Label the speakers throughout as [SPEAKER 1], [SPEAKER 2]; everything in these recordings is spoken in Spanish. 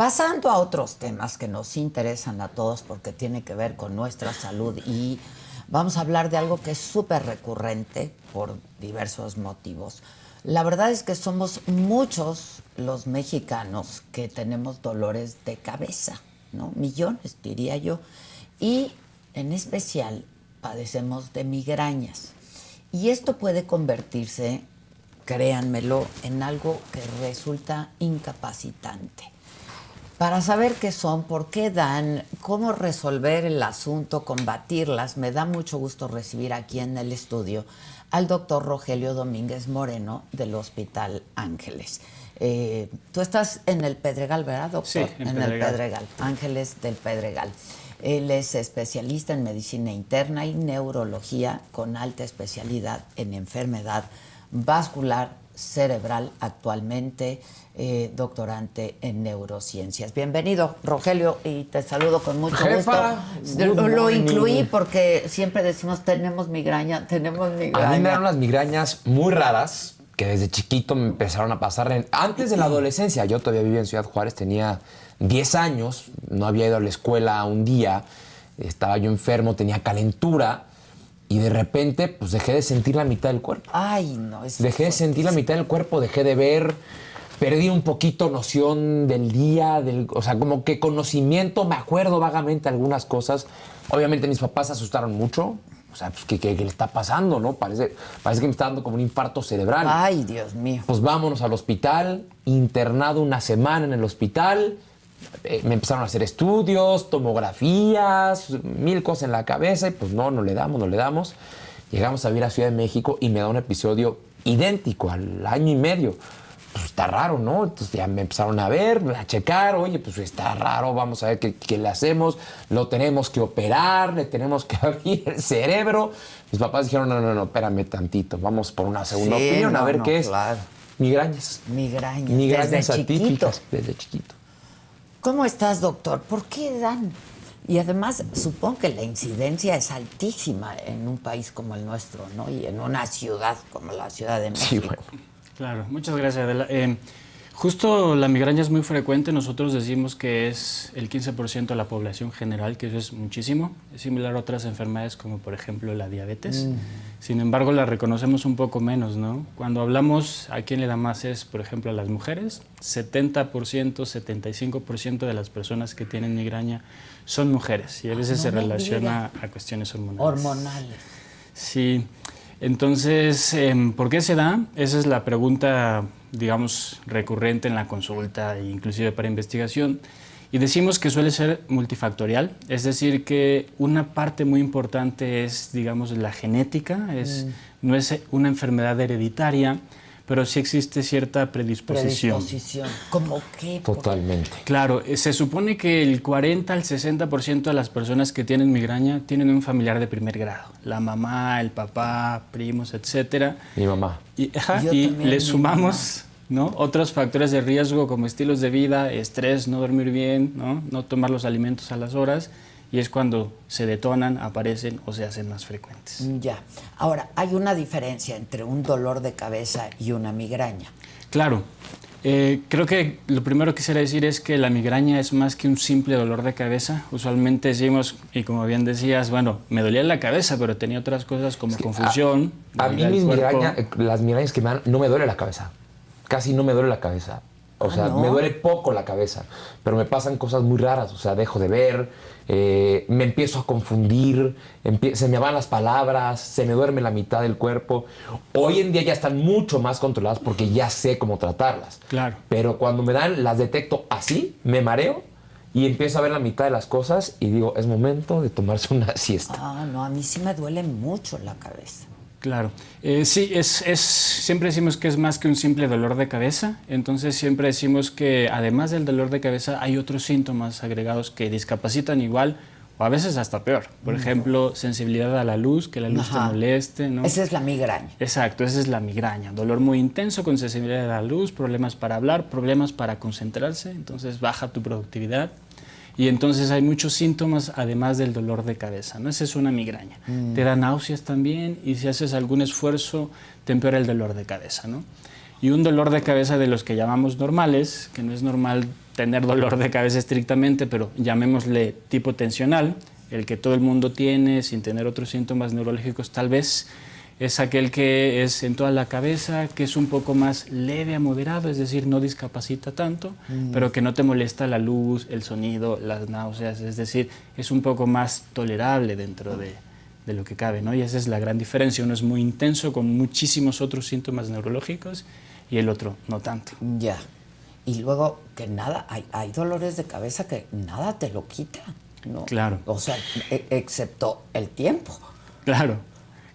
[SPEAKER 1] Pasando a otros temas que nos interesan a todos porque tiene que ver con nuestra salud y vamos a hablar de algo que es súper recurrente por diversos motivos. La verdad es que somos muchos los mexicanos que tenemos dolores de cabeza, ¿no? Millones, diría yo. Y en especial padecemos de migrañas. Y esto puede convertirse, créanmelo, en algo que resulta incapacitante. Para saber qué son, por qué dan, cómo resolver el asunto, combatirlas, me da mucho gusto recibir aquí en el estudio al doctor Rogelio Domínguez Moreno del Hospital Ángeles. Tú estás en el Pedregal, ¿verdad, doctor?
[SPEAKER 2] Sí, en Pedregal.
[SPEAKER 1] El Pedregal, Ángeles del Pedregal. Él es especialista en medicina interna y neurología con alta especialidad en enfermedad vascular cerebral, actualmente doctorante en neurociencias. Bienvenido, Rogelio, y te saludo con mucho gusto. Lo incluí porque siempre decimos tenemos migraña.
[SPEAKER 3] A mí me dan unas migrañas muy raras que desde chiquito me empezaron a pasar. Antes de la adolescencia, yo todavía vivía en Ciudad Juárez, tenía 10 años, no había ido a la escuela un día, estaba yo enfermo, tenía calentura. Y de repente, pues dejé de sentir la mitad del cuerpo.
[SPEAKER 1] Ay, no.
[SPEAKER 3] Dejé de sentir la mitad del cuerpo, dejé de ver, perdí un poquito noción del día, o sea, como que conocimiento, me acuerdo vagamente algunas cosas. Obviamente mis papás se asustaron mucho. O sea, pues, ¿qué le está pasando, no? Parece que me está dando como un infarto cerebral.
[SPEAKER 1] Ay, Dios mío.
[SPEAKER 3] Pues vámonos al hospital, internado una semana en el hospital. Me empezaron a hacer estudios, tomografías, 1000 cosas en la cabeza y pues no le damos. Llegamos a vivir a Ciudad de México y me da un episodio idéntico al año y medio. Pues está raro, ¿no? Entonces ya me empezaron a ver, a checar, oye, pues está raro, vamos a ver qué le hacemos, lo tenemos que operar, le tenemos que abrir el cerebro. Mis papás dijeron, no, espérame tantito, vamos por una segunda opinión, a ver qué es.
[SPEAKER 1] Claro.
[SPEAKER 3] Migrañas.
[SPEAKER 1] Migrañas desde
[SPEAKER 3] atípicas, desde chiquito.
[SPEAKER 1] ¿Cómo estás, doctor? ¿Por qué dan? Y además, supongo que la incidencia es altísima en un país como el nuestro, ¿no? Y en una ciudad como la Ciudad de México.
[SPEAKER 3] Sí, bueno.
[SPEAKER 2] Claro, muchas gracias, Adela. Justo la migraña es muy frecuente. Nosotros decimos que es el 15% de la población general, que eso es muchísimo. Es similar a otras enfermedades como, por ejemplo, la diabetes. Sin embargo, la reconocemos un poco menos, ¿no? Cuando hablamos a quién le da más es, por ejemplo, a las mujeres. 70%, 75% de las personas que tienen migraña son mujeres y a veces se relaciona a cuestiones hormonales.
[SPEAKER 1] Hormonales.
[SPEAKER 2] Sí. Entonces, ¿por qué se da? Esa es la pregunta, digamos, recurrente en la consulta e inclusive para investigación. Y decimos que suele ser multifactorial, es decir, que una parte muy importante es, digamos, la genética, no es una enfermedad hereditaria, pero sí existe cierta predisposición.
[SPEAKER 1] ¿Cómo qué?
[SPEAKER 3] Totalmente.
[SPEAKER 2] Claro, se supone que el 40 al 60% de las personas que tienen migraña tienen un familiar de primer grado. La mamá, el papá, primos, etcétera.
[SPEAKER 3] Mi mamá.
[SPEAKER 2] Y le sumamos, ¿no?, otros factores de riesgo como estilos de vida, estrés, no dormir bien, no tomar los alimentos a las horas. Y es cuando se detonan, aparecen o se hacen más frecuentes.
[SPEAKER 1] Ya. Ahora, hay una diferencia entre un dolor de cabeza y una migraña.
[SPEAKER 2] Claro. Creo que lo primero que quisiera decir es que la migraña es más que un simple dolor de cabeza. Usualmente decimos, y como bien decías, bueno, me dolía la cabeza, pero tenía otras cosas como confusión.
[SPEAKER 3] A mí las migrañas que me dan, no me duele la cabeza. Casi no me duele la cabeza. O sea,
[SPEAKER 1] ¿no?
[SPEAKER 3] me duele poco la cabeza, pero me pasan cosas muy raras. O sea, dejo de ver, me empiezo a confundir, se me van las palabras, se me duerme la mitad del cuerpo. Hoy en día ya están mucho más controladas porque ya sé cómo tratarlas.
[SPEAKER 2] Claro.
[SPEAKER 3] Pero cuando me dan, las detecto así, me mareo y empiezo a ver la mitad de las cosas y digo, es momento de tomarse una siesta.
[SPEAKER 1] Ah, no, a mí sí me duele mucho la cabeza.
[SPEAKER 2] Claro. Sí, siempre decimos que es más que un simple dolor de cabeza. Entonces siempre decimos que además del dolor de cabeza hay otros síntomas agregados que discapacitan igual o a veces hasta peor. Por ejemplo, sensibilidad a la luz, que la luz te moleste, ¿no?
[SPEAKER 1] Esa es la migraña.
[SPEAKER 2] Exacto, esa es la migraña. Dolor muy intenso con sensibilidad a la luz, problemas para hablar, problemas para concentrarse, entonces baja tu productividad. Y entonces hay muchos síntomas además del dolor de cabeza, ¿no? Esa es una migraña. Te da náuseas también y si haces algún esfuerzo te empeora el dolor de cabeza, ¿no? Y un dolor de cabeza de los que llamamos normales, que no es normal tener dolor de cabeza estrictamente, pero llamémosle tipo tensional, el que todo el mundo tiene sin tener otros síntomas neurológicos, tal vez es aquel que es en toda la cabeza, que es un poco más leve a moderado, es decir, no discapacita tanto, pero que no te molesta la luz, el sonido, las náuseas, es decir, es un poco más tolerable dentro de lo que cabe, ¿no? Y esa es la gran diferencia. Uno es muy intenso con muchísimos otros síntomas neurológicos y el otro no tanto.
[SPEAKER 1] Ya. Y luego que nada, hay dolores de cabeza que nada te lo quita, ¿no?
[SPEAKER 2] Claro.
[SPEAKER 1] O sea, excepto el tiempo.
[SPEAKER 2] Claro,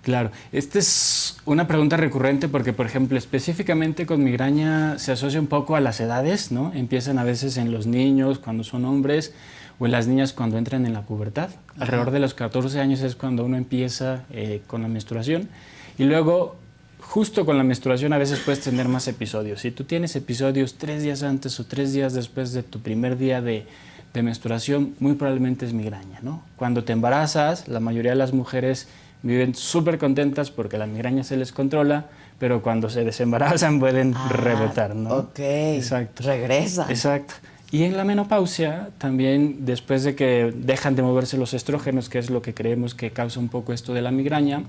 [SPEAKER 2] claro. Esta es una pregunta recurrente porque, por ejemplo, específicamente con migraña se asocia un poco a las edades, ¿no? Empiezan a veces en los niños cuando son hombres o en las niñas cuando entran en la pubertad. Alrededor de los 14 años es cuando uno empieza con la menstruación y luego justo con la menstruación a veces puedes tener más episodios. Si tú tienes episodios 3 días antes o 3 días después de tu primer día de menstruación, muy probablemente es migraña, ¿no? Cuando te embarazas, la mayoría de las mujeres viven súper contentas porque la migraña se les controla, pero cuando se desembarazan pueden rebotar, ¿no?
[SPEAKER 1] Ok.
[SPEAKER 2] Exacto.
[SPEAKER 1] Regresan.
[SPEAKER 2] Exacto. Y en la menopausia, también después de que dejan de moverse los estrógenos, que es lo que creemos que causa un poco esto de la migraña,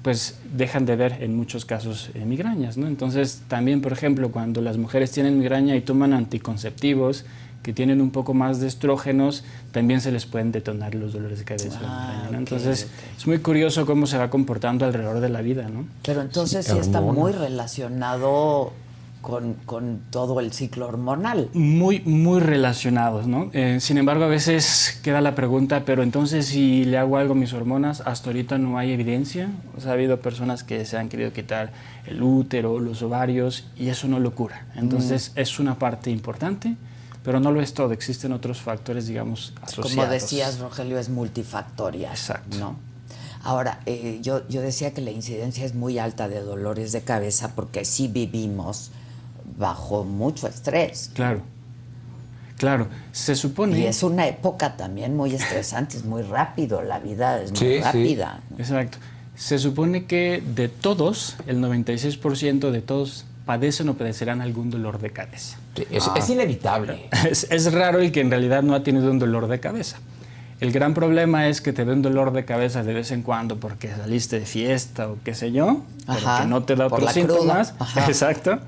[SPEAKER 2] pues dejan de ver en muchos casos migrañas, ¿no? Entonces, también, por ejemplo, cuando las mujeres tienen migraña y toman anticonceptivos que tienen un poco más de estrógenos, también se les pueden detonar los dolores de cabeza. Migraña, ¿no? Entonces, es muy curioso cómo se va comportando alrededor de la vida, ¿no?
[SPEAKER 1] Pero entonces sí está muy relacionado con todo el ciclo hormonal.
[SPEAKER 2] Muy, muy relacionados, ¿no? Sin embargo, a veces queda la pregunta, pero entonces si le hago algo a mis hormonas, hasta ahorita no hay evidencia. O sea, ha habido personas que se han querido quitar el útero, los ovarios, y eso no lo cura. Entonces, es una parte importante, pero no lo es todo. Existen otros factores, digamos, asociados.
[SPEAKER 1] Como decías, Rogelio, es multifactorial.
[SPEAKER 2] Exacto.
[SPEAKER 1] ¿No? Ahora, yo decía que la incidencia es muy alta de dolores de cabeza porque sí vivimos bajo mucho estrés.
[SPEAKER 2] Claro, claro. Se supone...
[SPEAKER 1] Y es una época también muy estresante, es muy rápido, la vida es muy rápida.
[SPEAKER 2] Sí. Exacto. Se supone que de todos, el 96% de todos padecen o padecerán algún dolor de cabeza.
[SPEAKER 3] Sí, es inevitable.
[SPEAKER 2] Es raro el que en realidad no ha tenido un dolor de cabeza. El gran problema es que te dé un dolor de cabeza de vez en cuando porque saliste de fiesta o qué sé yo, pero que no te da otros síntomas. Exacto.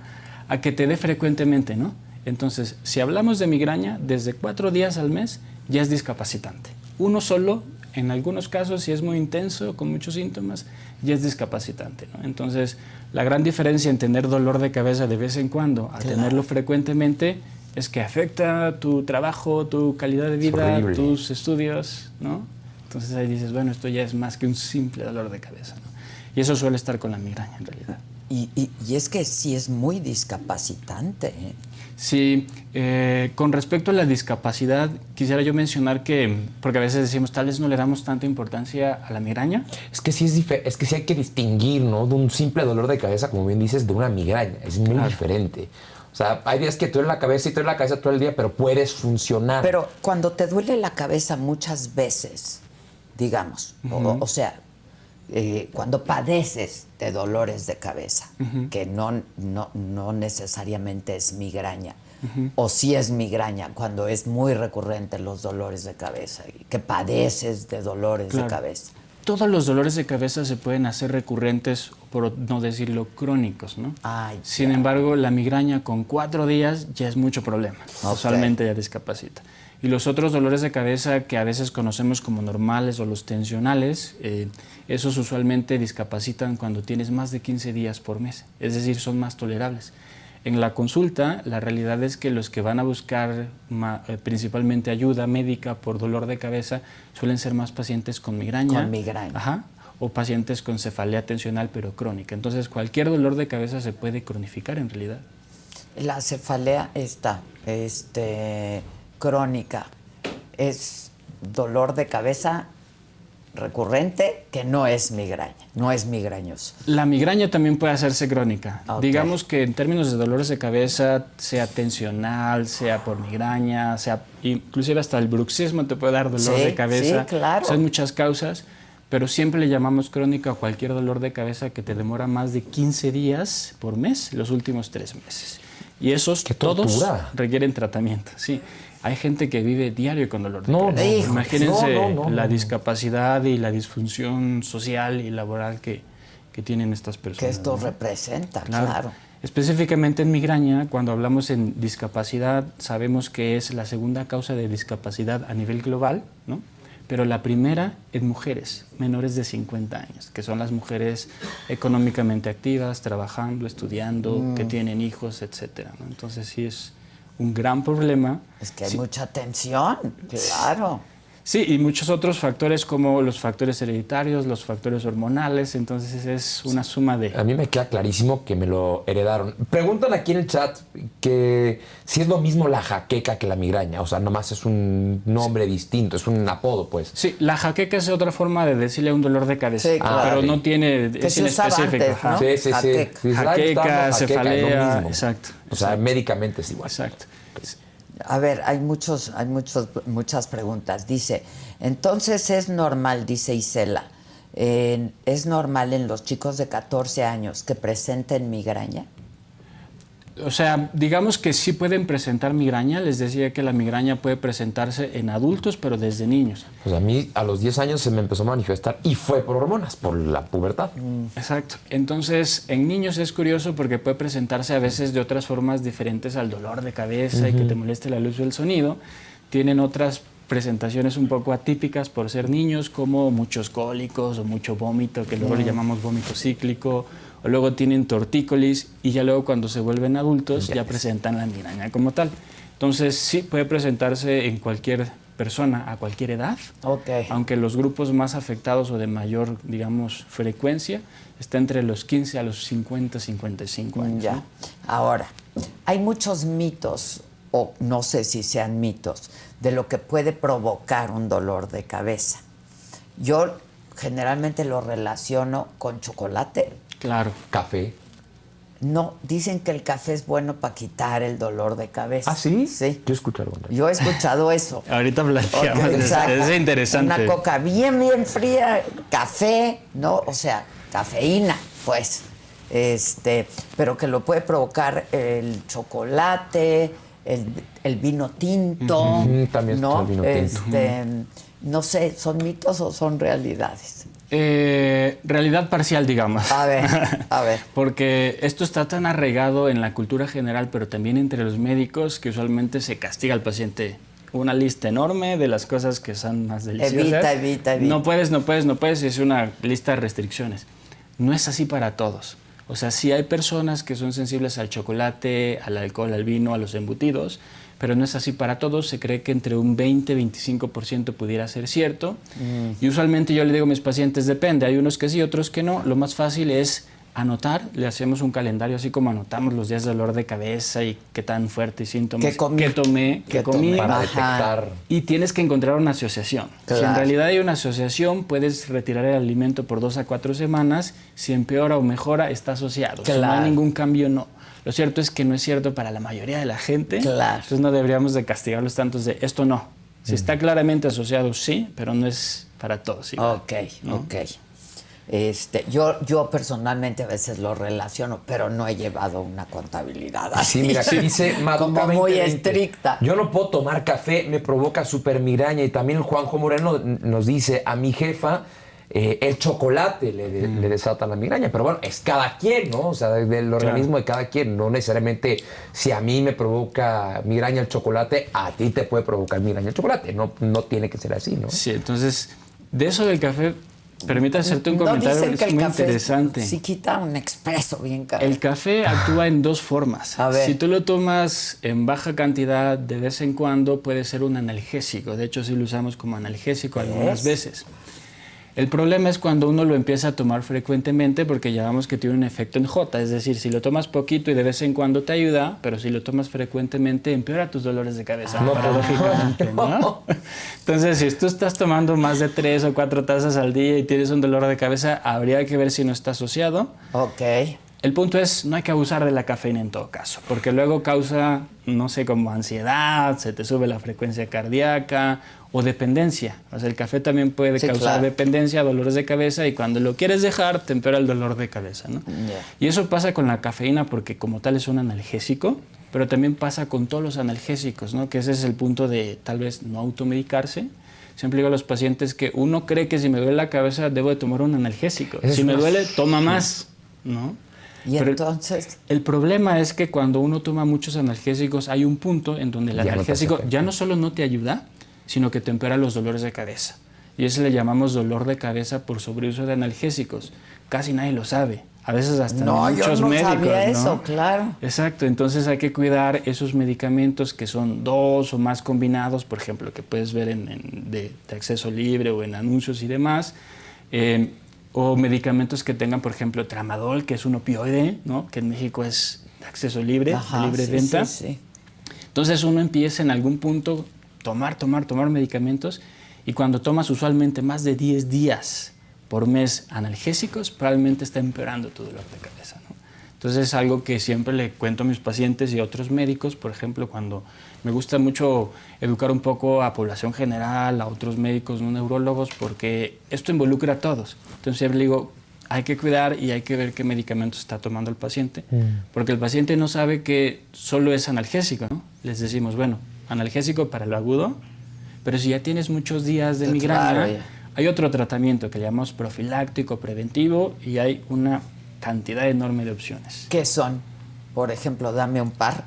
[SPEAKER 2] A que te dé frecuentemente, ¿no? Entonces, si hablamos de migraña, desde 4 días al mes ya es discapacitante. Uno solo, en algunos casos, si es muy intenso, con muchos síntomas, ya es discapacitante, ¿no? Entonces, la gran diferencia en tener dolor de cabeza de vez en cuando a tenerlo frecuentemente es que afecta tu trabajo, tu calidad de vida, tus estudios, ¿no? Entonces ahí dices, bueno, esto ya es más que un simple dolor de cabeza, ¿no? Y eso suele estar con la migraña en realidad.
[SPEAKER 1] Y es que sí es muy discapacitante, ¿eh?
[SPEAKER 2] Sí, con respecto a la discapacidad, quisiera yo mencionar que, porque a veces decimos, tal vez no le damos tanta importancia a la migraña.
[SPEAKER 3] Es que sí hay que distinguir, ¿no? De un simple dolor de cabeza, como bien dices, de una migraña. Es muy diferente. O sea, hay días que te duele la cabeza y te duele la cabeza todo el día, pero puedes funcionar.
[SPEAKER 1] Pero cuando te duele la cabeza muchas veces, digamos, o sea, cuando padeces de dolores de cabeza, que no necesariamente es migraña, o sí es migraña, cuando es muy recurrente los dolores de cabeza, y que padeces de dolores de cabeza.
[SPEAKER 2] Todos los dolores de cabeza se pueden hacer recurrentes, por no decirlo crónicos, ¿no? Sin embargo, la migraña con 4 días ya es mucho problema. Usualmente ya discapacita. Y los otros dolores de cabeza que a veces conocemos como normales o los tensionales, esos usualmente discapacitan cuando tienes más de 15 días por mes. Es decir, son más tolerables. En la consulta, la realidad es que los que van a buscar principalmente ayuda médica por dolor de cabeza suelen ser más pacientes con migraña.
[SPEAKER 1] Con migraña.
[SPEAKER 2] O pacientes con cefalea tensional pero crónica. Entonces, cualquier dolor de cabeza se puede cronificar en realidad.
[SPEAKER 1] La cefalea crónica es dolor de cabeza recurrente que no es migraña, no es migrañoso.
[SPEAKER 2] La migraña también puede hacerse crónica. Digamos que en términos de dolores de cabeza, sea tensional, sea por migraña, sea inclusive hasta el bruxismo te puede dar dolor de cabeza.
[SPEAKER 1] Sí, claro.
[SPEAKER 2] Son muchas causas, pero siempre le llamamos crónica a cualquier dolor de cabeza que te demora más de 15 días por mes, los últimos 3 meses. Y esos
[SPEAKER 3] ¡Qué
[SPEAKER 2] todos
[SPEAKER 3] tortura!
[SPEAKER 2] requieren tratamiento, sí. Hay gente que vive diario con dolor de
[SPEAKER 3] No,
[SPEAKER 2] cabeza.
[SPEAKER 1] no,
[SPEAKER 2] Imagínense
[SPEAKER 3] no,
[SPEAKER 2] la
[SPEAKER 3] no.
[SPEAKER 2] discapacidad y la disfunción social y laboral que tienen estas personas.
[SPEAKER 1] Que esto
[SPEAKER 2] ¿no?
[SPEAKER 1] representa, claro.
[SPEAKER 2] Específicamente en migraña, cuando hablamos en discapacidad, sabemos que es la segunda causa de discapacidad a nivel global, ¿no? Pero la primera en mujeres menores de 50 años, que son las mujeres económicamente activas, trabajando, estudiando, que tienen hijos, etcétera, ¿no? Entonces sí es un gran problema.
[SPEAKER 1] Es que hay
[SPEAKER 2] Sí.
[SPEAKER 1] mucha tensión, claro.
[SPEAKER 2] Sí, y muchos otros factores como los factores hereditarios, los factores hormonales, entonces es una suma de...
[SPEAKER 3] A mí me queda clarísimo que me lo heredaron. Preguntan aquí en el chat que si es lo mismo la jaqueca que la migraña. O sea, nomás es un nombre distinto, es un apodo, pues.
[SPEAKER 2] Sí, la jaqueca es otra forma de decirle un dolor de cabeza,
[SPEAKER 1] Sí, claro.
[SPEAKER 2] pero no tiene...
[SPEAKER 1] Que
[SPEAKER 2] es
[SPEAKER 1] se usaba
[SPEAKER 2] inespecífico.
[SPEAKER 1] antes,
[SPEAKER 2] ajá.
[SPEAKER 1] ¿no?
[SPEAKER 3] Sí, sí, sí.
[SPEAKER 1] Jaqueca.
[SPEAKER 3] Dices, "Ay, está
[SPEAKER 2] Jaqueca,
[SPEAKER 3] dando jaqueca", es lo
[SPEAKER 2] cefalea,
[SPEAKER 3] mismo.
[SPEAKER 2] exacto.
[SPEAKER 3] O sea, médicamente es igual.
[SPEAKER 2] Exacto.
[SPEAKER 1] A ver, hay muchas preguntas. Dice, entonces es normal, dice Isela, ¿es normal en los chicos de 14 años que presenten migraña?
[SPEAKER 2] O sea, digamos que sí pueden presentar migraña. Les decía que la migraña puede presentarse en adultos, pero desde niños.
[SPEAKER 3] Pues a mí a los 10 años se me empezó a manifestar y fue por hormonas, por la pubertad.
[SPEAKER 2] Exacto. Entonces, en niños es curioso porque puede presentarse a veces de otras formas diferentes al dolor de cabeza y que te moleste la luz o el sonido. Tienen otras presentaciones un poco atípicas por ser niños, como muchos cólicos o mucho vómito, que luego le llamamos vómito cíclico, o luego tienen tortícolis y ya luego cuando se vuelven adultos ya presentan la migraña como tal. Entonces, sí puede presentarse en cualquier persona a cualquier edad,
[SPEAKER 1] Ok.
[SPEAKER 2] aunque los grupos más afectados o de mayor, digamos, frecuencia está entre los 15 a los 50, 55 años.
[SPEAKER 1] Ya.
[SPEAKER 2] ¿no?
[SPEAKER 1] Ahora, hay muchos mitos, o no sé si sean mitos, de lo que puede provocar un dolor de cabeza. Yo generalmente lo relaciono con chocolate.
[SPEAKER 2] Claro.
[SPEAKER 3] Café.
[SPEAKER 1] No, dicen que el café es bueno para quitar el dolor de cabeza.
[SPEAKER 3] ¿Ah, sí?
[SPEAKER 1] Sí.
[SPEAKER 3] Yo escuché algo.
[SPEAKER 1] Yo he escuchado eso.
[SPEAKER 2] Ahorita platicamos
[SPEAKER 1] Ok,
[SPEAKER 2] de eso.
[SPEAKER 1] exacto.
[SPEAKER 2] Es interesante.
[SPEAKER 1] Una coca bien, bien fría, café, ¿no? O sea, cafeína, pues. Pero que lo puede provocar el chocolate, el vino tinto,
[SPEAKER 3] Ujú, también
[SPEAKER 1] ¿no?
[SPEAKER 3] el vino tinto.
[SPEAKER 1] No sé, ¿son mitos o son realidades?
[SPEAKER 2] Realidad parcial, digamos.
[SPEAKER 1] A ver.
[SPEAKER 2] Porque esto está tan arraigado en la cultura general, pero también entre los médicos, que usualmente se castiga al paciente. Una lista enorme de las cosas que son más deliciosas.
[SPEAKER 1] Evita.
[SPEAKER 2] No puedes, es una lista de restricciones. No es así para todos. O sea, sí hay personas que son sensibles al chocolate, al alcohol, al vino, a los embutidos, pero no es así para todos. Se cree que entre un 20-25% pudiera ser cierto. Y usualmente yo le digo a mis pacientes, depende, hay unos que sí, otros que no. Lo más fácil es anotar, le hacemos un calendario así como anotamos los días de dolor de cabeza y qué tan fuerte y síntomas,
[SPEAKER 1] ¿Qué comí?
[SPEAKER 2] qué tomé, qué comí.
[SPEAKER 3] Para
[SPEAKER 1] Ajá.
[SPEAKER 3] detectar.
[SPEAKER 2] Y tienes que encontrar una asociación. Si
[SPEAKER 1] Claro.
[SPEAKER 2] en realidad hay una asociación, puedes retirar el alimento por 2 a 4 semanas. Si empeora o mejora, está asociado. Si no
[SPEAKER 1] Claro.
[SPEAKER 2] hay ningún cambio, no. Lo cierto es que no es cierto para la mayoría de la gente.
[SPEAKER 1] Claro.
[SPEAKER 2] Entonces no deberíamos de castigarlos tantos de esto no. Si está claramente asociado, sí, pero no es para todos. Igual,
[SPEAKER 1] Ok,
[SPEAKER 2] ¿no?
[SPEAKER 1] ok. Yo personalmente a veces lo relaciono, pero no he llevado una contabilidad así.
[SPEAKER 3] Sí, mira, aquí dice Maduca
[SPEAKER 1] como muy
[SPEAKER 3] 2020.
[SPEAKER 1] estricta.
[SPEAKER 3] Yo no puedo tomar café, me provoca súper migraña. Y también Juanjo Moreno nos dice, a mi jefa, el chocolate le desata la migraña. Pero bueno, es cada quien, ¿no? O sea, del organismo de cada quien. No necesariamente si a mí me provoca migraña el chocolate, a ti te puede provocar migraña el chocolate. No tiene que ser así, ¿no?
[SPEAKER 2] Sí, entonces, de eso del café, permítame hacerte un comentario,
[SPEAKER 1] dicen que
[SPEAKER 2] es
[SPEAKER 1] el
[SPEAKER 2] muy
[SPEAKER 1] café
[SPEAKER 2] interesante.
[SPEAKER 1] sí quita un expreso bien caro.
[SPEAKER 2] El café actúa en dos formas.
[SPEAKER 1] A ver.
[SPEAKER 2] Si tú lo tomas en baja cantidad de vez en cuando, puede ser un analgésico. De hecho, sí lo usamos como analgésico algunas veces. El problema es cuando uno lo empieza a tomar frecuentemente porque llamamos que tiene un efecto en J. Es decir, si lo tomas poquito y de vez en cuando te ayuda, pero si lo tomas frecuentemente empeora tus dolores de cabeza, paradójicamente, ¿no? Entonces, si tú estás tomando más de 3 o 4 tazas al día y tienes un dolor de cabeza, habría que ver si no está asociado.
[SPEAKER 1] Ok.
[SPEAKER 2] El punto es, no hay que abusar de la cafeína en todo caso, porque luego causa, no sé, como ansiedad, se te sube la frecuencia cardíaca o dependencia. O sea, el café también puede causar dependencia, dolores de cabeza, y cuando lo quieres dejar, te empeora el dolor de cabeza, ¿no? Y eso pasa con la cafeína porque como tal es un analgésico, pero también pasa con todos los analgésicos, ¿no? Que ese es el punto de tal vez no automedicarse. Siempre digo a los pacientes que uno cree que si me duele la cabeza debo de tomar un analgésico. Si me duele, toma más, ¿no?
[SPEAKER 1] Y pero entonces...
[SPEAKER 2] El problema es que cuando uno toma muchos analgésicos hay un punto en donde el analgésico ya no solo no te ayuda, sino que te empeora los dolores de cabeza. Y eso le llamamos dolor de cabeza por sobreuso de analgésicos. Casi nadie lo sabe. A veces hasta muchos médicos,
[SPEAKER 1] sabía
[SPEAKER 2] ¿no?
[SPEAKER 1] eso, claro.
[SPEAKER 2] Exacto, entonces hay que cuidar esos medicamentos que son 2 o más combinados, por ejemplo, que puedes ver de acceso libre o en anuncios y demás, o medicamentos que tengan, por ejemplo, tramadol, que es un opioide, ¿no? Que en México es de acceso libre, de libre venta.
[SPEAKER 1] Sí.
[SPEAKER 2] Entonces uno empieza en algún punto tomar medicamentos, y cuando tomas usualmente más de 10 días por mes analgésicos, probablemente está empeorando tu dolor de cabeza, ¿no? Entonces es algo que siempre le cuento a mis pacientes y a otros médicos, por ejemplo, cuando me gusta mucho educar un poco a población general, a otros médicos, no neurólogos, porque esto involucra a todos. Entonces siempre le digo, hay que cuidar y hay que ver qué medicamentos está tomando el paciente, porque el paciente no sabe que solo es analgésico, ¿no? Les decimos, bueno, analgésico para lo agudo, pero si ya tienes muchos días de migraña, hay otro tratamiento que le llamamos profiláctico, preventivo, y hay una cantidad enorme de opciones.
[SPEAKER 1] ¿Qué son? Por ejemplo, dame un par.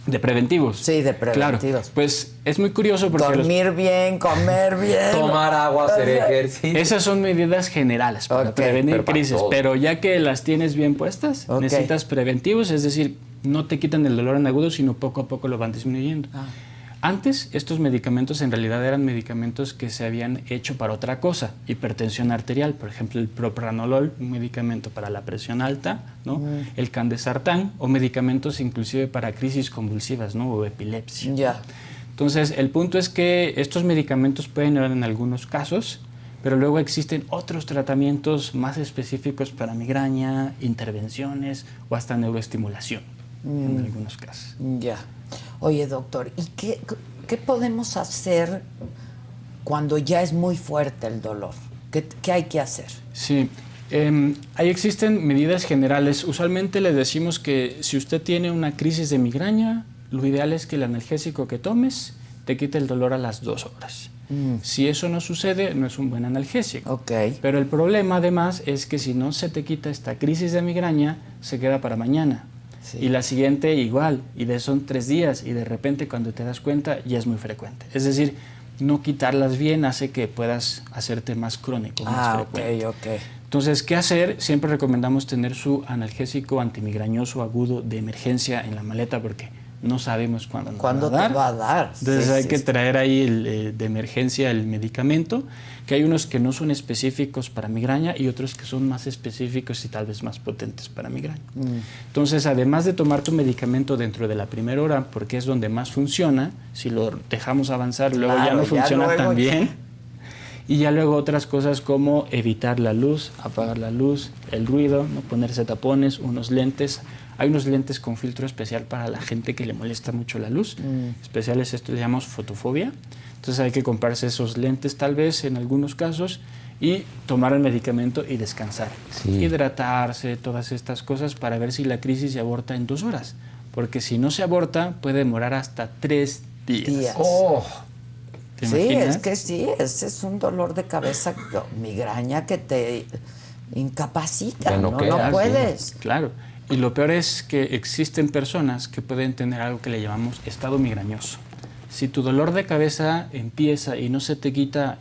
[SPEAKER 2] ¿De preventivos?
[SPEAKER 1] Sí, de preventivos.
[SPEAKER 2] Claro, pues es muy curioso porque...
[SPEAKER 1] Dormir bien, comer bien.
[SPEAKER 3] Tomar agua, hacer ejercicio.
[SPEAKER 2] Esas son medidas generales para prevenir crisis, pero ya que las tienes bien puestas, necesitas preventivos, es decir, no te quitan el dolor en agudo, sino poco a poco lo van disminuyendo. Antes, estos medicamentos en realidad eran medicamentos que se habían hecho para otra cosa, hipertensión arterial, por ejemplo, el propranolol, un medicamento para la presión alta, ¿no? El candesartán, o medicamentos inclusive para crisis convulsivas, ¿no? O epilepsia. Entonces, el punto es que estos medicamentos pueden ayudar en algunos casos, pero luego existen otros tratamientos más específicos para migraña, intervenciones o hasta neuroestimulación en algunos casos.
[SPEAKER 1] Oye, doctor, ¿y qué podemos hacer cuando ya es muy fuerte el dolor? ¿Qué hay que hacer?
[SPEAKER 2] Sí, ahí existen medidas generales. Usualmente le decimos que si usted tiene una crisis de migraña, lo ideal es que el analgésico que tomes te quite el dolor a las 2 horas. Si eso no sucede, no es un buen analgésico. Pero el problema además es que si no se te quita esta crisis de migraña, se queda para mañana. Y la siguiente igual, y son 3 días, y de repente cuando te das cuenta ya es muy frecuente. Es decir, no quitarlas bien hace que puedas hacerte más crónico, más frecuente. Entonces, ¿qué hacer? Siempre recomendamos tener su analgésico antimigrañoso agudo de emergencia en la maleta, porque no sabemos cuándo nos
[SPEAKER 1] va a dar.
[SPEAKER 2] Entonces hay que traer ahí de emergencia el medicamento, que hay unos que no son específicos para migraña y otros que son más específicos y tal vez más potentes para migraña. Entonces, además de tomar tu medicamento dentro de la primera hora, porque es donde más funciona, si lo dejamos avanzar, luego ya no funciona tan bien. Y ya luego otras cosas como evitar la luz, apagar la luz, el ruido, no ponerse tapones, unos lentes. Hay unos lentes con filtro especial para la gente que le molesta mucho la luz. Especiales, esto le llamamos fotofobia. Entonces hay que comprarse esos lentes tal vez en algunos casos y tomar el medicamento y descansar. Hidratarse, todas estas cosas para ver si la crisis se aborta en 2 horas. Porque si no se aborta puede demorar hasta 3 días. ¿Te imaginas?
[SPEAKER 1] Ese es un dolor de cabeza, migraña que te incapacita, no puedes.
[SPEAKER 2] Claro. Y lo peor es que existen personas que pueden tener algo que le llamamos estado migrañoso. Si tu dolor de cabeza empieza y no se te quita,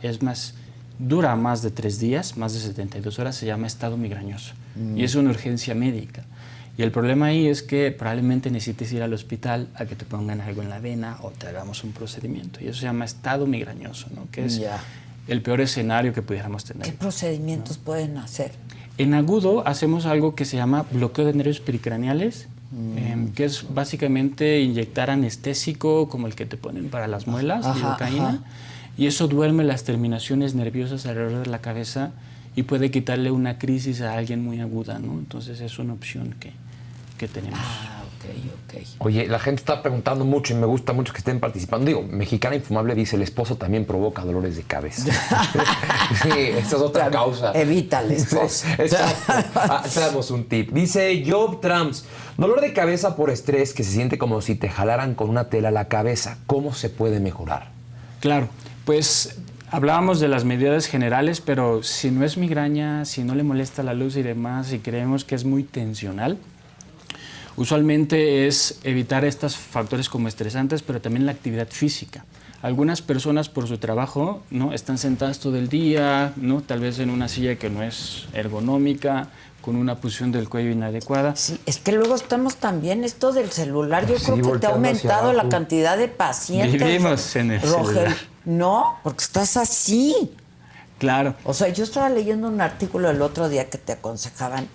[SPEAKER 2] dura más de 3 días, más de 72 horas, se llama estado migrañoso. Y es una urgencia médica. Y el problema ahí es que probablemente necesites ir al hospital a que te pongan algo en la vena o te hagamos un procedimiento. Y eso se llama estado migrañoso, ¿no? Que es el peor escenario que pudiéramos tener.
[SPEAKER 1] ¿Qué procedimientos pueden hacer?
[SPEAKER 2] En agudo hacemos algo que se llama bloqueo de nervios pericraneales, que es básicamente inyectar anestésico como el que te ponen para las muelas, lidocaína, y eso duerme las terminaciones nerviosas alrededor de la cabeza y puede quitarle una crisis a alguien muy aguda, ¿no? Entonces es una opción que tenemos.
[SPEAKER 1] Ok.
[SPEAKER 3] Oye, la gente está preguntando mucho y me gusta mucho que estén participando. Digo, Mexicana Infumable dice, el esposo también provoca dolores de cabeza. Sí, esa es otra causa.
[SPEAKER 1] Evita al esposo.
[SPEAKER 3] Exacto. Tenemos un tip. Dice Job Trumps, dolor de cabeza por estrés que se siente como si te jalaran con una tela a la cabeza. ¿Cómo se puede mejorar?
[SPEAKER 2] Claro, pues hablábamos de las medidas generales, pero si no es migraña, si no le molesta la luz y demás, y creemos que es muy tensional, usualmente es evitar estos factores como estresantes, pero también la actividad física. Algunas personas por su trabajo, ¿no?, están sentadas todo el día, ¿no?, tal vez en una silla que no es ergonómica, con una posición del cuello inadecuada.
[SPEAKER 1] Sí, es que luego estamos también esto del celular. Yo
[SPEAKER 3] Sí,
[SPEAKER 1] creo que te ha
[SPEAKER 3] volteando hacia
[SPEAKER 1] aumentado la
[SPEAKER 3] abajo.
[SPEAKER 1] cantidad de pacientes.
[SPEAKER 2] Vivimos en el celular.
[SPEAKER 1] No, porque estás así.
[SPEAKER 2] Claro.
[SPEAKER 1] O sea, yo estaba leyendo un artículo el otro día que te aconsejaban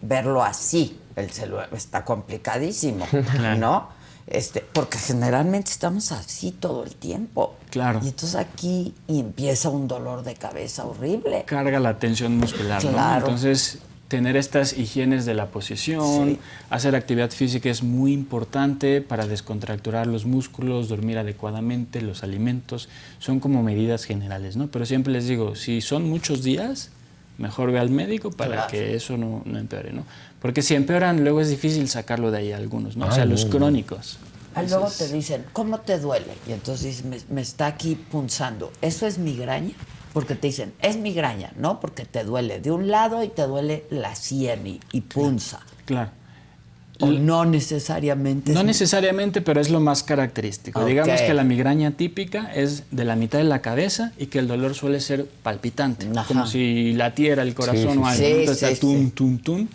[SPEAKER 1] verlo así. El celular está complicadísimo,
[SPEAKER 2] Claro.
[SPEAKER 1] ¿no? Porque generalmente estamos así todo el tiempo.
[SPEAKER 2] Claro.
[SPEAKER 1] Y entonces aquí empieza un dolor de cabeza horrible.
[SPEAKER 2] Carga la tensión muscular, ¿no?
[SPEAKER 1] Claro.
[SPEAKER 2] Entonces, tener estas higienes de la posición,
[SPEAKER 1] Sí.
[SPEAKER 2] hacer actividad física es muy importante para descontracturar los músculos, dormir adecuadamente, los alimentos, son como medidas generales, ¿no? Pero siempre les digo, si son muchos días, mejor ve al médico para
[SPEAKER 1] Claro.
[SPEAKER 2] que eso no empeore, ¿no? Porque si empeoran, luego es difícil sacarlo de ahí a algunos, ¿no? O sea, los crónicos.
[SPEAKER 1] Luego
[SPEAKER 2] Entonces,
[SPEAKER 1] te dicen, ¿cómo te duele? Y entonces me está aquí punzando. ¿Eso es migraña? Porque te dicen, es migraña, ¿no? Porque te duele de un lado y te duele la sien y punza.
[SPEAKER 2] claro.
[SPEAKER 1] O no necesariamente.
[SPEAKER 2] No necesariamente, pero es lo más característico.
[SPEAKER 1] Ok.
[SPEAKER 2] Digamos que la migraña típica es de la mitad de la cabeza y que el dolor suele ser palpitante,
[SPEAKER 1] Ajá.
[SPEAKER 2] como si latiera el corazón
[SPEAKER 3] Sí,
[SPEAKER 2] o algo.
[SPEAKER 1] sí.
[SPEAKER 2] Entonces
[SPEAKER 1] Sí,
[SPEAKER 2] está tum,
[SPEAKER 1] sí.
[SPEAKER 2] tum, tum.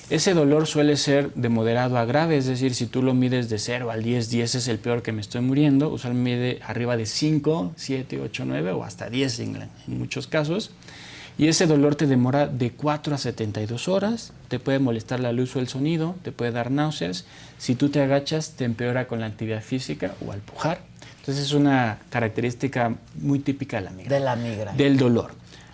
[SPEAKER 2] Ese dolor suele ser de moderado a grave, es decir, si tú lo mides de 0 al 10, 10 es el peor que me estoy muriendo, usualmente mide arriba de 5, 7, 8, 9 o hasta 10 en muchos casos. Y ese dolor te demora de 4 a 72 horas, te puede molestar la luz o el sonido, te puede dar náuseas. Si tú te agachas, te empeora con la actividad física o al pujar. Entonces es una característica muy típica de la migraña.
[SPEAKER 1] De la migraña.
[SPEAKER 2] Del dolor.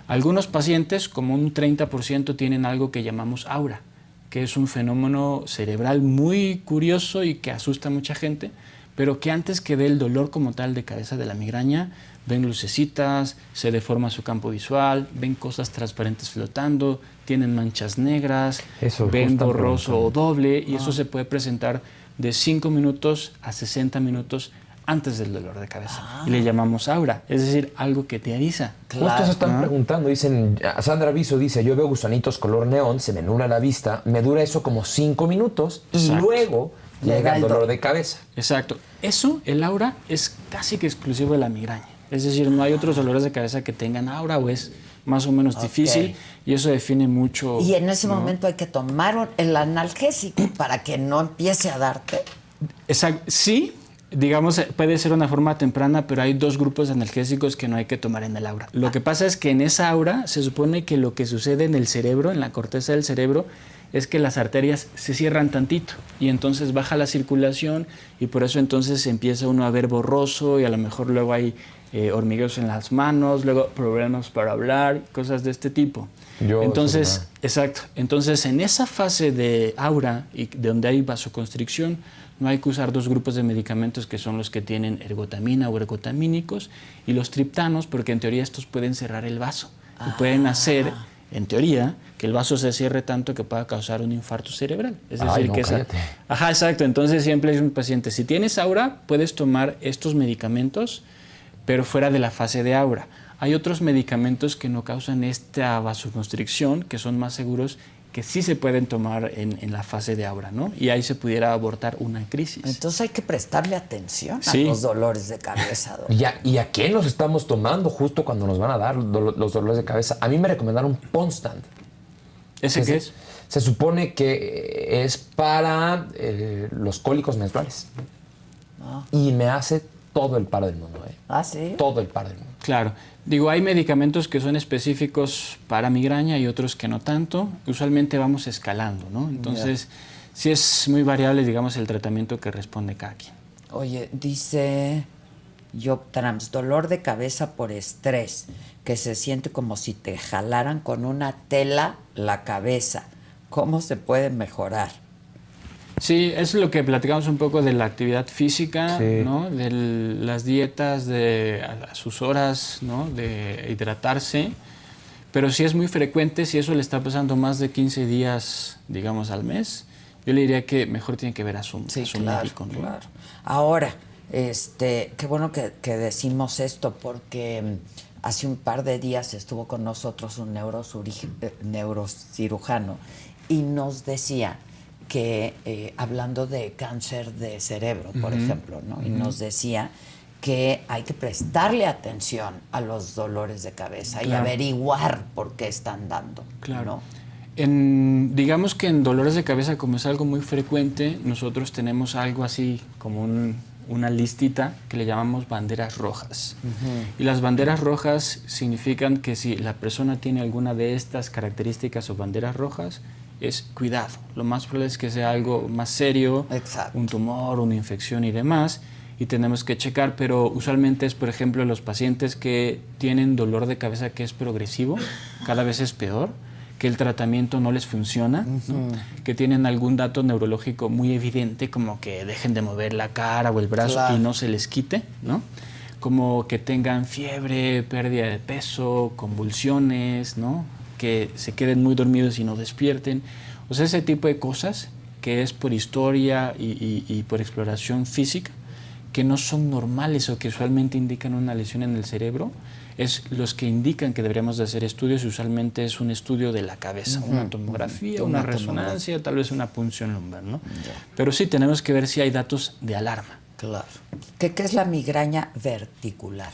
[SPEAKER 2] Algunos pacientes, como un 30%, tienen algo que llamamos aura, que es un fenómeno cerebral muy curioso y que asusta a mucha gente, pero que antes que dé el dolor como tal de cabeza de la migraña, ven lucecitas, se deforma su campo visual, ven cosas transparentes flotando, tienen manchas negras,
[SPEAKER 3] Eso,
[SPEAKER 2] ven
[SPEAKER 3] justo
[SPEAKER 2] borroso o
[SPEAKER 3] preguntando.
[SPEAKER 2] doble, y eso se puede presentar de 5 minutos a 60 minutos antes del dolor de cabeza. Y le llamamos aura, es decir, algo que te avisa.
[SPEAKER 3] Justo se están
[SPEAKER 2] ¿no?
[SPEAKER 3] preguntando, dicen, Sandra Viso dice, yo veo gusanitos color neón, se me nubla la vista, me dura eso como 5 minutos y
[SPEAKER 2] Exacto.
[SPEAKER 3] luego llega el dolor de cabeza.
[SPEAKER 2] Exacto. Eso, el aura, es casi que exclusivo de la migraña. Es decir, no hay otros dolores de cabeza que tengan aura o es más o menos difícil y eso define mucho.
[SPEAKER 1] Y en ese
[SPEAKER 2] ¿no?
[SPEAKER 1] momento hay que tomar el analgésico para que no empiece a darte.
[SPEAKER 2] Exacto. Sí, digamos, puede ser una forma temprana, pero hay 2 grupos de analgésicos que no hay que tomar en el aura. Lo que pasa es que en esa aura se supone que lo que sucede en el cerebro, en la corteza del cerebro, es que las arterias se cierran tantito y entonces baja la circulación y por eso entonces empieza uno a ver borroso y a lo mejor luego hay hormigueos en las manos, luego problemas para hablar, cosas de este tipo. Entonces, exacto. Entonces, en esa fase de aura y de donde hay vasoconstricción, no hay que usar 2 grupos de medicamentos que son los que tienen ergotamina o ergotamínicos y los triptanos, porque en teoría estos pueden cerrar el vaso y pueden hacer, en teoría, que el vaso se cierre tanto que pueda causar un infarto cerebral. Es decir,
[SPEAKER 3] no,
[SPEAKER 2] que
[SPEAKER 3] cállate.
[SPEAKER 2] Ajá, exacto. Entonces siempre es un paciente, si tienes aura, puedes tomar estos medicamentos, pero fuera de la fase de aura. Hay otros medicamentos que no causan esta vasoconstricción, que son más seguros, que sí se pueden tomar en la fase de aura, ¿no? Y ahí se pudiera abortar una crisis.
[SPEAKER 1] Entonces hay que prestarle atención a
[SPEAKER 2] Sí.
[SPEAKER 1] los dolores de cabeza. doctor.
[SPEAKER 3] ¿Y a qué nos estamos tomando justo cuando nos van a dar los dolores de cabeza? A mí me recomendaron Ponstant.
[SPEAKER 2] ¿Ese qué es?
[SPEAKER 3] Se supone que es para los cólicos menstruales. Y me hace todo el paro del mundo.
[SPEAKER 1] Ah, sí.
[SPEAKER 3] Todo el paro del mundo.
[SPEAKER 2] Claro. Digo, hay medicamentos que son específicos para migraña y otros que no tanto. Usualmente vamos escalando, ¿no? Entonces, sí es muy variable, digamos, el tratamiento que responde cada quien.
[SPEAKER 1] Oye, dice y Optrams, dolor de cabeza por estrés, que se siente como si te jalaran con una tela la cabeza. ¿Cómo se puede mejorar?
[SPEAKER 2] Sí, es lo que platicamos un poco de la actividad física,
[SPEAKER 3] Sí.
[SPEAKER 2] ¿no? De las dietas a sus horas, ¿no? De hidratarse. Pero si es muy frecuente, si eso le está pasando más de 15 días, digamos, al mes, yo le diría que mejor tiene que ver a su médico, ¿no?
[SPEAKER 1] Claro. Ahora, qué bueno que decimos esto, porque hace un par de días estuvo con nosotros un neurocirujano y nos decía que, hablando de cáncer de cerebro, por ejemplo, ¿no? Y nos decía que hay que prestarle atención a los dolores de cabeza y averiguar por qué están dando.
[SPEAKER 2] Claro.
[SPEAKER 1] ¿No?
[SPEAKER 2] Digamos que en dolores de cabeza, como es algo muy frecuente, nosotros tenemos algo así como una listita que le llamamos banderas rojas. Y las banderas rojas significan que si la persona tiene alguna de estas características o banderas rojas, es cuidado. Lo más probable es que sea algo más serio,
[SPEAKER 1] Exacto.
[SPEAKER 2] un tumor, una infección y demás, y tenemos que checar, pero usualmente es, por ejemplo, los pacientes que tienen dolor de cabeza que es progresivo, cada vez es peor, que el tratamiento no les funciona, ¿no? Que tienen algún dato neurológico muy evidente, como que dejen de mover la cara o el brazo y no se les quite, ¿no? Como que tengan fiebre, pérdida de peso, convulsiones, ¿no? Que se queden muy dormidos y no despierten. O sea, ese tipo de cosas que es por historia y por exploración física, que no son normales o que usualmente indican una lesión en el cerebro, es los que indican que deberíamos de hacer estudios, y usualmente es un estudio de la cabeza, una tomografía, una resonancia, tal vez una punción lumbar, ¿no? Pero sí tenemos que ver si hay datos de alarma.
[SPEAKER 1] Claro. ¿Qué es la migraña verticular?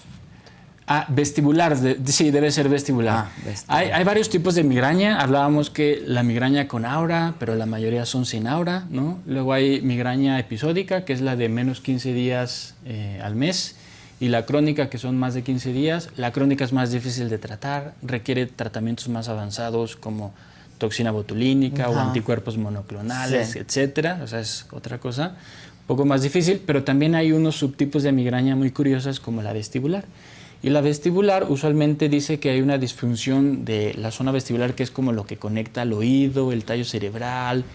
[SPEAKER 2] Vestibular, sí, debe ser vestibular.
[SPEAKER 1] Vestibular.
[SPEAKER 2] Hay varios tipos de migraña. Hablábamos que la migraña con aura, pero la mayoría son sin aura, ¿no? Luego hay migraña episódica, que es la de menos 15 días al mes, y la crónica, que son más de 15 días. La crónica es más difícil de tratar, requiere tratamientos más avanzados como toxina botulínica o anticuerpos monoclonales, etcétera. O sea, es otra cosa, un poco más difícil, pero también hay unos subtipos de migraña muy curiosas como la vestibular. Y la vestibular usualmente dice que hay una disfunción de la zona vestibular, que es como lo que conecta al oído, el tallo cerebral,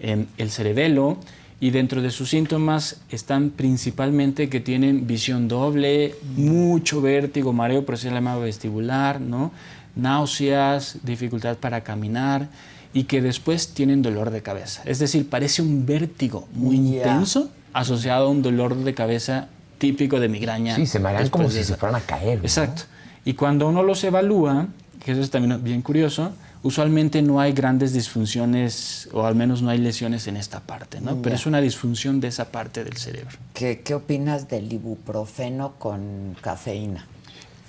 [SPEAKER 2] el cerebelo, y dentro de sus síntomas están principalmente que tienen visión doble, mucho vértigo, mareo, por eso se llama vestibular, ¿no? Náuseas, dificultad para caminar, y que después tienen dolor de cabeza. Es decir, parece un vértigo muy intenso asociado a un dolor de cabeza típico de migraña.
[SPEAKER 3] Sí, se marean como si se fueran a caer, ¿no?
[SPEAKER 2] Exacto. Y cuando uno los evalúa, que eso es también bien curioso, usualmente no hay grandes disfunciones, o al menos no hay lesiones en esta parte, ¿no? Pero es una disfunción de esa parte del cerebro.
[SPEAKER 1] ¿Qué opinas del ibuprofeno con cafeína?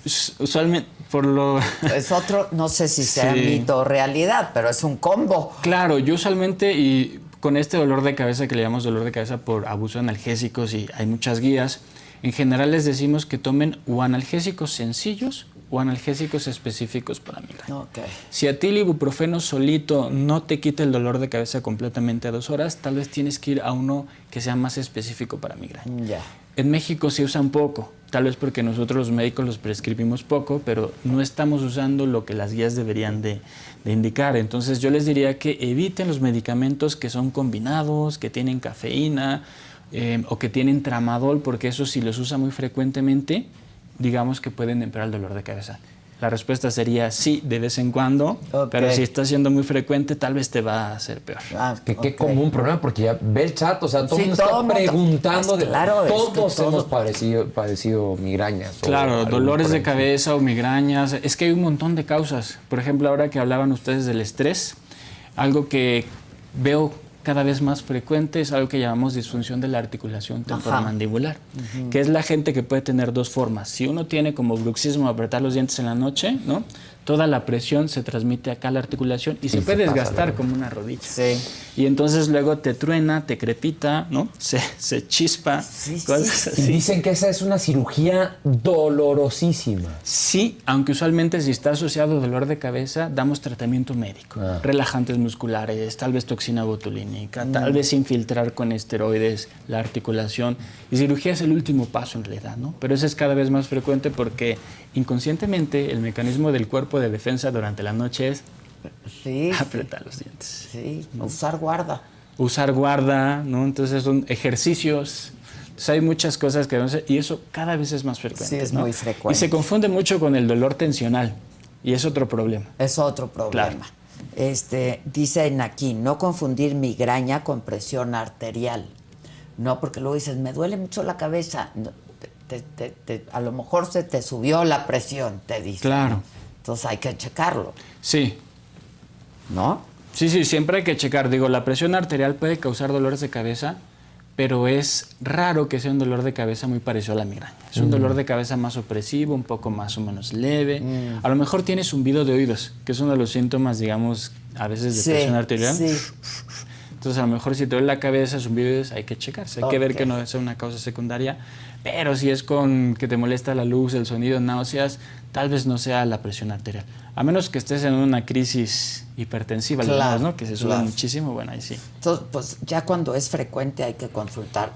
[SPEAKER 2] Usualmente, por lo...
[SPEAKER 1] Es otro, no sé si sea mito o realidad, pero es un combo.
[SPEAKER 2] Claro, yo usualmente, y con este dolor de cabeza que le llamamos dolor de cabeza por abuso de analgésicos, y hay muchas guías, en general les decimos que tomen o analgésicos sencillos o analgésicos específicos para migraña.
[SPEAKER 1] Okay.
[SPEAKER 2] Si a ti el ibuprofeno solito no te quita el dolor de cabeza completamente a 2 horas, tal vez tienes que ir a uno que sea más específico para migraña.
[SPEAKER 1] Ya.
[SPEAKER 2] En México se usan poco, tal vez porque nosotros los médicos los prescribimos poco, pero no estamos usando lo que las guías deberían de indicar. Entonces yo les diría que eviten los medicamentos que son combinados, que tienen cafeína o que tienen tramadol, porque eso, si los usa muy frecuentemente, digamos que pueden empeorar el dolor de cabeza. La respuesta sería sí, de vez en cuando, pero si está siendo muy frecuente, tal vez te va a hacer peor.
[SPEAKER 3] Qué común problema, porque ya ve el chat, o sea, todo el mundo está preguntando. Todos hemos padecido migrañas.
[SPEAKER 2] Claro, dolores de cabeza o migrañas. Es que hay un montón de causas. Por ejemplo, ahora que hablaban ustedes del estrés, algo que veo cada vez más frecuente es algo que llamamos disfunción de la articulación temporomandibular, que es la gente que puede tener 2 formas. Si uno tiene como bruxismo, apretar los dientes en la noche, ¿no? Toda la presión se transmite acá a la articulación y se puede desgastar como una rodilla.
[SPEAKER 1] Sí.
[SPEAKER 2] Y entonces luego te truena, te crepita, ¿no? Se chispa, cosas así.
[SPEAKER 3] Y dicen que esa es una cirugía dolorosísima.
[SPEAKER 2] Sí, aunque usualmente si está asociado a dolor de cabeza, damos tratamiento médico. Relajantes musculares, tal vez toxina botulínica. crónica, tal vez infiltrar con esteroides la articulación, y cirugía es el último paso en realidad, ¿no? Pero eso es cada vez más frecuente porque inconscientemente el mecanismo del cuerpo de defensa durante la noche es apretar los dientes.
[SPEAKER 1] Sí, usar guarda.
[SPEAKER 2] Usar guarda, ¿no? Entonces son ejercicios. Entonces hay muchas cosas que no sé, y eso cada vez es más frecuente.
[SPEAKER 1] Sí, es
[SPEAKER 2] ¿no?
[SPEAKER 1] muy frecuente.
[SPEAKER 2] Y se confunde mucho con el dolor tensional, y es otro problema.
[SPEAKER 1] Es otro problema. Claro. Dicen aquí, no confundir migraña con presión arterial. No, porque luego dices, me duele mucho la cabeza. No, a lo mejor se te subió la presión, te dicen.
[SPEAKER 2] Claro.
[SPEAKER 1] Entonces hay que checarlo.
[SPEAKER 2] Sí.
[SPEAKER 1] ¿No?
[SPEAKER 2] Sí, siempre hay que checar. Digo, la presión arterial puede causar dolores de cabeza, pero es raro que sea un dolor de cabeza muy parecido a la migraña. Es un dolor de cabeza más opresivo, un poco más o menos leve. A lo mejor tienes zumbido de oídos, que es uno de los síntomas, digamos, a veces de presión arterial.
[SPEAKER 1] Sí.
[SPEAKER 2] Entonces, a lo mejor si te duele la cabeza, zumbido de oídos, hay que checarse. Hay que ver que no sea una causa secundaria. Pero si es con que te molesta la luz, el sonido, náuseas, tal vez no sea la presión arterial. A menos que estés en una crisis hipertensiva,
[SPEAKER 1] claro,
[SPEAKER 2] digamos, ¿no? Que se sube muchísimo, bueno, ahí sí.
[SPEAKER 1] Entonces, pues ya cuando es frecuente hay que consultar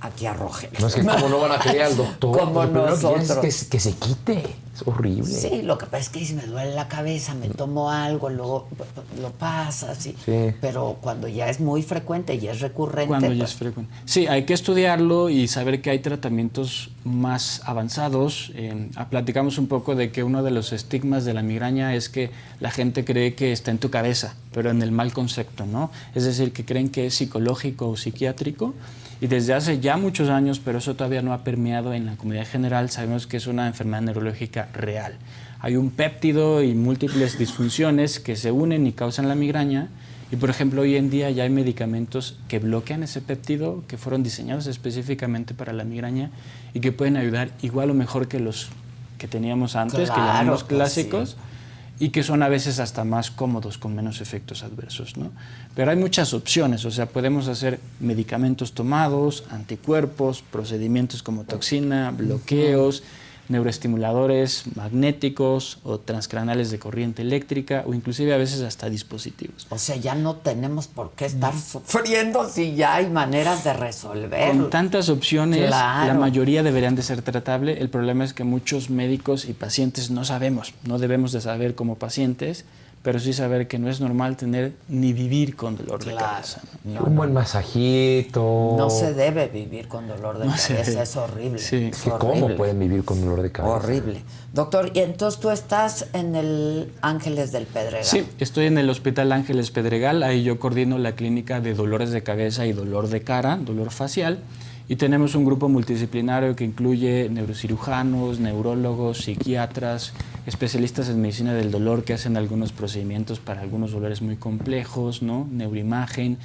[SPEAKER 1] aquí a Rogelio.
[SPEAKER 3] No es que como no van a querer al doctor.
[SPEAKER 1] Como nosotros.
[SPEAKER 3] Es que se quite. Es horrible.
[SPEAKER 1] Sí, lo que pasa es que si me duele la cabeza, me tomo algo, luego lo pasa, sí. Pero cuando ya es muy frecuente y es recurrente.
[SPEAKER 2] Cuando ya es frecuente. Sí, hay que estudiarlo y saber que hay tratamientos más avanzados. Platicamos un poco de que uno de los estigmas de la migraña es que la gente cree que está en tu cabeza, pero en el mal concepto, ¿no? Es decir, que creen que es psicológico o psiquiátrico. Y desde hace ya muchos años, pero eso todavía no ha permeado en la comunidad general, sabemos que es una enfermedad neurológica real. Hay un péptido y múltiples disfunciones que se unen y causan la migraña. Y, por ejemplo, hoy en día ya hay medicamentos que bloquean ese péptido, que fueron diseñados específicamente para la migraña y que pueden ayudar igual o mejor que los que teníamos antes, que llamamos clásicos. Sí. Y que son a veces hasta más cómodos, con menos efectos adversos, ¿no? Pero hay muchas opciones, o sea, podemos hacer medicamentos tomados, anticuerpos, procedimientos como toxina, bloqueos, neuroestimuladores magnéticos o transcraniales de corriente eléctrica o inclusive a veces hasta dispositivos.
[SPEAKER 1] O sea, ya no tenemos por qué estar sufriendo si ya hay maneras de resolverlo.
[SPEAKER 2] Con tantas opciones, la mayoría deberían de ser tratables. El problema es que muchos médicos y pacientes no sabemos, no debemos de saber como pacientes, pero sí saber que no es normal tener ni vivir con dolor de cabeza, ¿no?
[SPEAKER 3] Un buen masajito.
[SPEAKER 1] No se debe vivir con dolor de cabeza, es horrible.
[SPEAKER 2] Sí.
[SPEAKER 1] Es horrible.
[SPEAKER 3] ¿Cómo pueden vivir con dolor de cabeza?
[SPEAKER 1] Horrible. Doctor, y entonces tú estás en el Ángeles del Pedregal.
[SPEAKER 2] Sí, estoy en el Hospital Ángeles Pedregal, ahí yo coordino la clínica de dolores de cabeza y dolor de cara, dolor facial. Y tenemos un grupo multidisciplinario que incluye neurocirujanos, neurólogos, psiquiatras, especialistas en medicina del dolor que hacen algunos procedimientos para algunos dolores muy complejos, ¿no? Neuroimagen.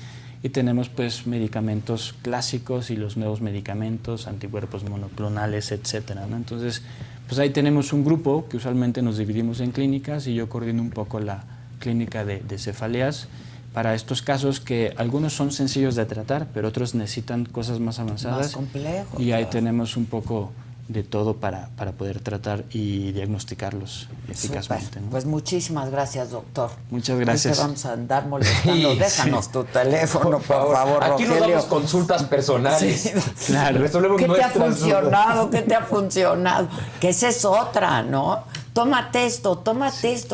[SPEAKER 2] Y tenemos pues medicamentos clásicos y los nuevos medicamentos, anticuerpos monoclonales, etcétera, ¿no? Entonces, pues ahí tenemos un grupo que usualmente nos dividimos en clínicas y yo coordino un poco la clínica de cefaleas para estos casos que algunos son sencillos de tratar, pero otros necesitan cosas más avanzadas.
[SPEAKER 1] Más complejos.
[SPEAKER 2] Y ahí tenemos un poco de todo para poder tratar y diagnosticarlos eficazmente, ¿no?
[SPEAKER 1] Pues muchísimas gracias, doctor.
[SPEAKER 2] Muchas gracias.
[SPEAKER 1] Te vamos a andar molestando. Déjanos tu teléfono, por favor,
[SPEAKER 3] Aquí
[SPEAKER 1] Rogelio.
[SPEAKER 3] nos damos consultas personales.
[SPEAKER 1] Sí.
[SPEAKER 2] Claro.
[SPEAKER 3] Resolvemos
[SPEAKER 1] ¿Qué te ha
[SPEAKER 3] nuestras
[SPEAKER 1] funcionado?
[SPEAKER 3] dudas.
[SPEAKER 1] ¿Qué te ha funcionado? Que esa es otra, ¿no? Tómate esto,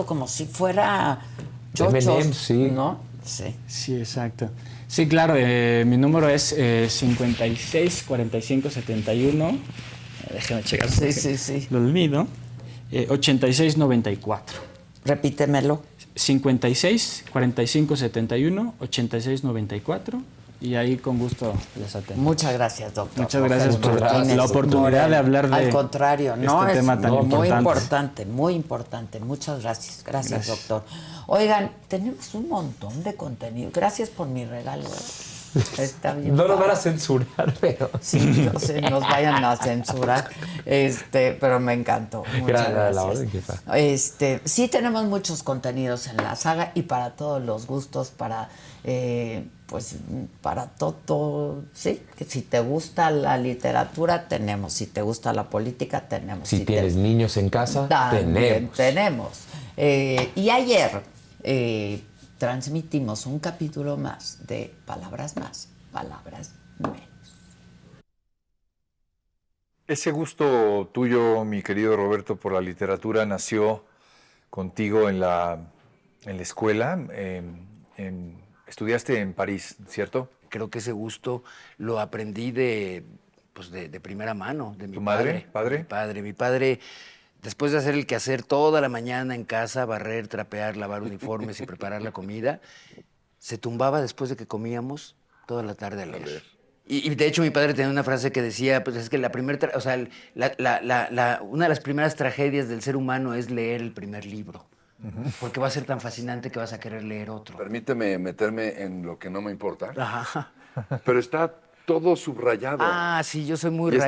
[SPEAKER 1] como si fuera chochos,
[SPEAKER 3] M&M, sí.
[SPEAKER 1] ¿no? Sí.
[SPEAKER 2] Sí, exacto. Sí, claro, mi número es 56 45 71. Déjame checar.
[SPEAKER 1] Sí.
[SPEAKER 2] Lo olvido. 86 94.
[SPEAKER 1] Repítemelo.
[SPEAKER 2] 56 45 71 86 94. Y ahí con gusto les atendo.
[SPEAKER 1] Muchas gracias, doctor.
[SPEAKER 2] Muchas gracias por
[SPEAKER 1] Martínez
[SPEAKER 2] la oportunidad de hablar de
[SPEAKER 1] Al contrario, no,
[SPEAKER 2] este tema tan
[SPEAKER 1] muy
[SPEAKER 2] importante.
[SPEAKER 1] muy importante. Muchas gracias. Gracias, doctor. Oigan, tenemos un montón de contenido. Gracias por mi regalo. Está bien.
[SPEAKER 3] No nos van a censurar, pero...
[SPEAKER 1] Sí, no sé, nos vayan a censurar. Pero me encantó. Muchas gracias.
[SPEAKER 3] La orden, jefa.
[SPEAKER 1] Sí tenemos muchos contenidos en la saga y para todos los gustos, para para todo, sí, que si te gusta la literatura, tenemos, si te gusta la política, tenemos.
[SPEAKER 3] Si tienes niños en casa,
[SPEAKER 1] también tenemos. Y ayer transmitimos un capítulo más de Palabras Más, Palabras Menos.
[SPEAKER 4] Ese gusto tuyo, mi querido Roberto, por la literatura nació contigo en la escuela. Estudiaste en París, ¿cierto?
[SPEAKER 5] Creo que ese gusto lo aprendí de primera mano, de mi
[SPEAKER 4] ¿Tu madre?
[SPEAKER 5] padre.
[SPEAKER 4] ¿Padre?
[SPEAKER 5] Mi padre, después de hacer el quehacer toda la mañana en casa, barrer, trapear, lavar uniformes y preparar la comida, se tumbaba después de que comíamos toda la tarde a leer. Y de hecho mi padre tenía una frase que decía, pues es que una de las primeras tragedias del ser humano es leer el primer libro. Porque va a ser tan fascinante que vas a querer leer otro.
[SPEAKER 6] Permíteme meterme en lo que no me importa.
[SPEAKER 5] Ajá.
[SPEAKER 6] Pero está todo subrayado.
[SPEAKER 5] Ah, sí, yo soy muy
[SPEAKER 6] Y está